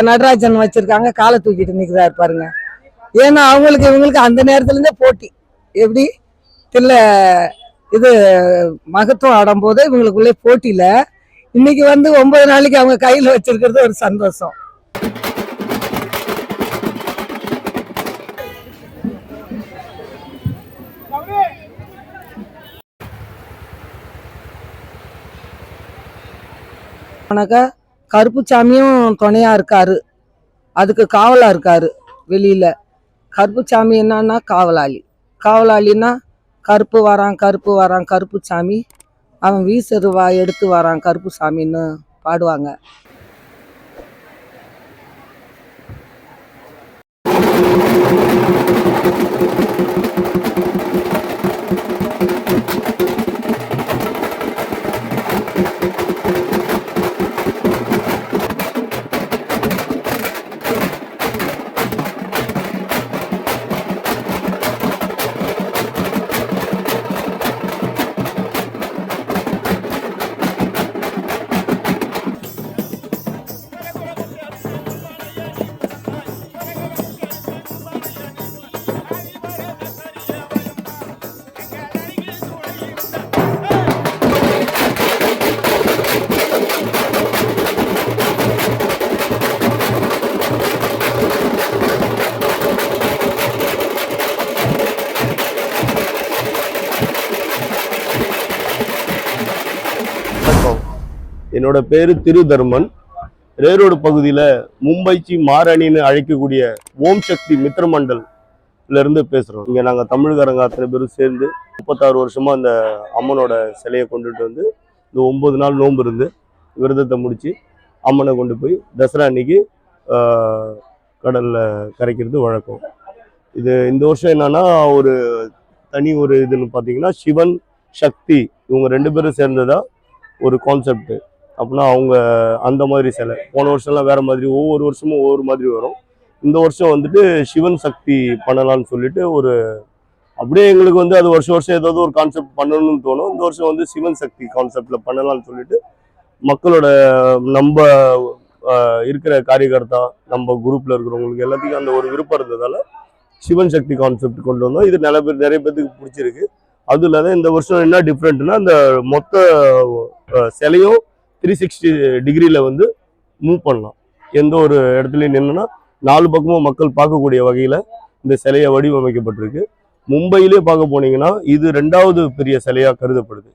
நடராஜன் வச்சிருக்காங்க, காலை தூக்கிட்டு நிற்கிறாரு பாருங்க. ஏன்னா அவங்களுக்கு இவங்களுக்கு அந்த நேரத்துலேருந்தே போட்டி. எப்படி தில்லை இது மகத்துவம் ஆடும்போது இவங்களுக்குள்ளே போட்டியில் இன்னைக்கு 9 நாளைக்கு அவங்க கையில் வச்சிருக்கிறது ஒரு சந்தோஷம். கருப்புசாமியும் துணையா இருக்காரு, அதுக்கு காவலா இருக்காரு வெளியில. கருப்புசாமி என்னன்னா காவலாளின்னா கருப்பு வரான் கருப்புசாமி, அவன் வீசருவா எடுத்து வரான் கருப்புசாமின்னு பாடுவாங்க. என்னோட பேரு திருதர்மன். ரேரோடு பகுதியில் மும்பைச்சி மாரணின்னு அழைக்கக்கூடிய ஓம் சக்தி மித்ரமண்டல்ல இருந்து பேசுகிறோம். இங்கே நாங்கள் தமிழ்காரங்க அத்தனை பேரும் சேர்ந்து 36 வருஷமாக அந்த அம்மனோட சிலையை கொண்டுட்டு வந்து இந்த 9 நாள் நோன்பு இருந்து விரதத்தை முடித்து அம்மனை கொண்டு போய் தசரா அன்னைக்கு கடலில் கரைக்கிறது வழக்கம். இந்த வருஷம் என்னன்னா ஒரு தனி ஒரு இதுன்னு பார்த்தீங்கன்னா சிவன் சக்தி இவங்க 2 பேரும் சேர்ந்ததா ஒரு கான்செப்ட். அப்படின்னா அவங்க அந்த மாதிரி சிலை போன வருஷம்லாம் வேற மாதிரி, ஒவ்வொரு வருஷமும் ஒவ்வொரு மாதிரி வரும். இந்த வருஷம் சிவன் சக்தி பண்ணலாம்னு சொல்லிட்டு ஒரு அப்படியே எங்களுக்கு அது வருஷம் ஏதாவது ஒரு கான்செப்ட் பண்ணணும்னு தோணும். இந்த வருஷம் சிவன் சக்தி கான்செப்ட்ல பண்ணலாம்னு சொல்லிட்டு மக்களோட நம்ம இருக்கிற காரியகர்த்தா நம்ம குரூப்ல இருக்கிறவங்களுக்கு எல்லாத்துக்கும் அந்த ஒரு விருப்பம் இருந்ததால சிவன் சக்தி கான்செப்ட் கொண்டு வந்தோம். இது நிறைய பேருக்கு பிடிச்சிருக்கு. அதுவும் இல்லாத இந்த வருஷம் என்ன டிஃப்ரெண்ட்னா இந்த மொத்த சிலையும் 360 டிகிரியில் மூவ் பண்ணலாம். எந்த ஒரு இடத்துலையும் நின்றுனா 4 பக்கமும் மக்கள் பார்க்கக்கூடிய வகையில் இந்த சிலையை வடிவமைக்கப்பட்டிருக்கு. மும்பையிலே பார்க்க போனீங்கன்னா இது 2வது பெரிய சிலையாக கருதப்படுது.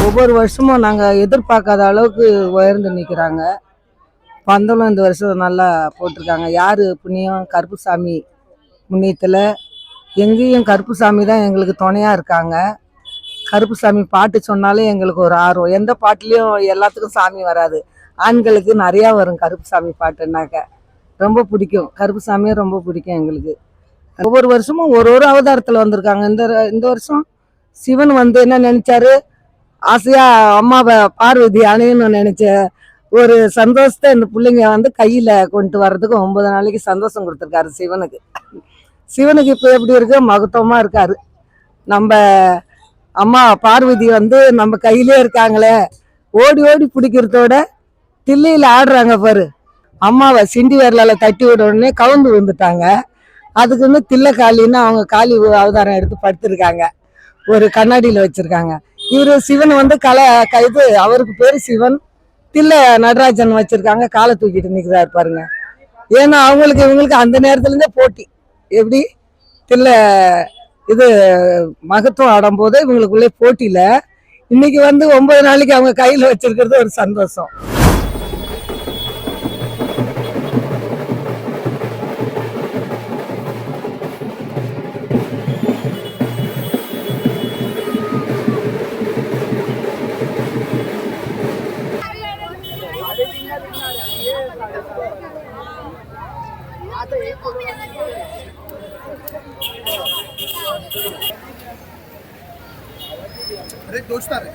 ஒவ்வொரு வருஷமும் நாங்கள் எதிர்பார்க்காத அளவுக்கு உயர்ந்து நிற்கிறாங்க. பந்தலும் இந்த வருஷம் நல்லா போட்டிருக்காங்க. யார் புண்ணியம்? கருப்புசாமி புண்ணியத்தில் எங்கேயும் கருப்புசாமி தான் எங்களுக்கு துணையாக இருக்காங்க. கருப்புசாமி பாட்டு சொன்னாலே எங்களுக்கு ஒரு ஆர்வம். எந்த பாட்டுலேயும் எல்லாத்துக்கும் சாமி வராது, ஆண்களுக்கு நிறையா வரும். கருப்புசாமி பாட்டுனாக்க ரொம்ப பிடிக்கும். கருப்புசாமியே ரொம்ப பிடிக்கும் எங்களுக்கு. ஒவ்வொரு வருஷமும் ஒரு அவதாரத்தில் வந்திருக்காங்க. இந்த வருஷம் சிவன் என்ன நினைச்சாரு, ஆசையா அம்மாவை பார்வதி அணையணும்னு நினைச்ச ஒரு சந்தோஷத்தை இந்த பிள்ளைங்க கையில கொண்டு வர்றதுக்கு 9 நாளைக்கு சந்தோஷம் கொடுத்துருக்காரு சிவனுக்கு. சிவனுக்கு இப்போ எப்படி இருக்கு? மகத்துவமா இருக்காரு. நம்ம அம்மா பார்வதி நம்ம கையிலே இருக்காங்களே, ஓடி ஓடி பிடிக்கிறதோட தில்லையில ஆடுறாங்க பாரு. அம்மாவை சிண்டி வரலால தட்டி விட உடனே கவுந்து வந்துட்டாங்க. அதுக்கு தில்லை காளின்னு அவங்க காளி அவதாரம் எடுத்து படுத்திருக்காங்க, ஒரு கண்ணாடியில வச்சிருக்காங்க. இவரு சிவன் இது அவருக்கு பேரு சிவன். தில்லை நடராஜன் வச்சிருக்காங்க, காலை தூக்கிட்டு நிற்கிறாரு பாருங்க. ஏன்னா அவங்களுக்கு இவங்களுக்கு அந்த நேரத்துல இருந்தே போட்டி. எப்படி தில்ல இது மகத்துவம் ஆடும்போது இவங்களுக்குள்ளே போட்டியில இன்னைக்கு 9 நாளைக்கு அவங்க கையில வச்சிருக்கிறது ஒரு சந்தோஷம். अरे दोस्त आ रहे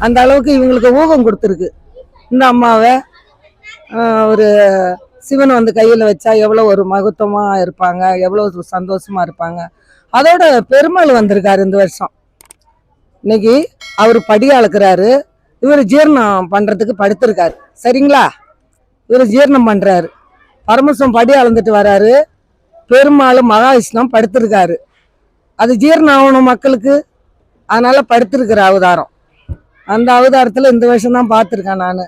அந்த அளவுக்கு இவங்களுக்கு ஊகம் கொடுத்துருக்கு. இந்த அம்மாவை ஒரு சிவன் கையில் வச்சா எவ்வளோ ஒரு மகத்துவமாக இருப்பாங்க, எவ்வளோ சந்தோஷமாக இருப்பாங்க. அதோட பெருமாள் வந்திருக்காரு இந்த வருஷம். இன்னைக்கு அவர் படி அளக்குறாரு, இவர் ஜீரணம் பண்ணுறதுக்கு படுத்திருக்காரு. சரிங்களா? இவர் ஜீரணம் பண்ணுறாரு, பரமசம் படி அளந்துட்டு வராரு. பெருமாள் மகாவிஷ்ணம் படுத்திருக்காரு. அது ஜீரணம் ஆகணும் மக்களுக்கு, அதனால படுத்திருக்கிற அவதாரம். அந்த அவதாரத்தில் இந்த வருஷம் தான் பார்த்துருக்கேன் நான்.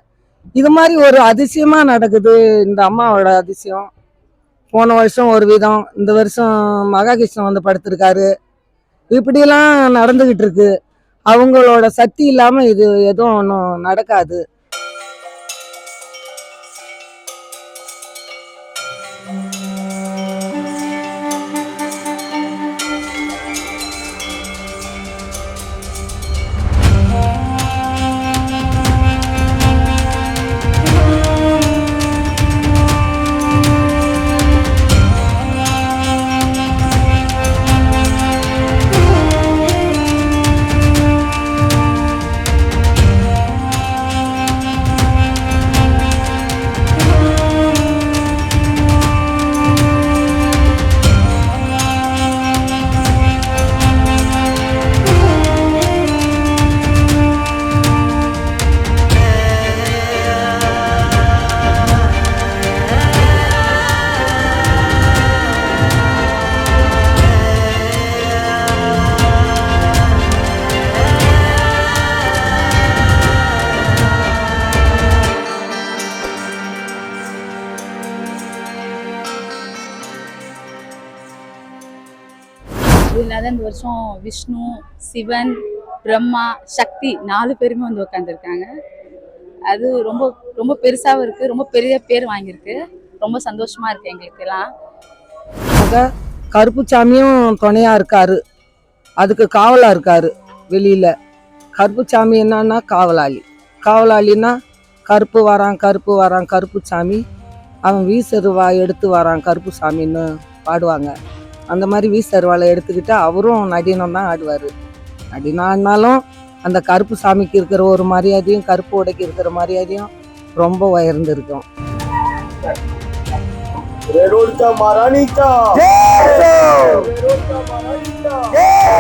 இது மாதிரி ஒரு அதிசயமாக நடக்குது இந்த அம்மாவோட அதிசயம். போன வருஷம் ஒரு விதம், இந்த வருஷம் மகாகிருஷ்ணன் படுத்திருக்காரு. இப்படியெல்லாம் நடந்துக்கிட்டு இருக்கு. அவங்களோட சக்தி இல்லாம இது எதுவும் ஒன்றும் நடக்காது. இதனால இந்த வருஷம் விஷ்ணு, சிவன், பிரம்மா, சக்தி 4 பேருமே வந்து உட்காந்துருக்காங்க. அது ரொம்ப ரொம்ப பெருசாகவும் இருக்குது, ரொம்ப பெரிய பேர் வாங்கியிருக்கு. ரொம்ப சந்தோஷமா இருக்கு எங்களுக்கு எல்லாம். கருப்புசாமியும் துணையா இருக்காரு, அதுக்கு காவலா இருக்காரு வெளியில. கருப்புசாமி என்னன்னா காவலாளின்னா கருப்பு வரான் கருப்புசாமி, அவன் வீசருவா எடுத்து வரான் கருப்புசாமின்னு பாடுவாங்க. அந்த மாதிரி வீசருவாலை எடுத்துக்கிட்டு அவரும் நடினம் தான் ஆடுவார். நடினாலும் அந்த கருப்பு சாமிக்கு இருக்கிற ஒரு மரியாதையும் கருப்பு உடைக்கு இருக்கிற மரியாதையும் ரொம்ப உயர்ந்து இருக்கும். रेरोडका महारानी का जय हो। रेरोडका महारानी का जय।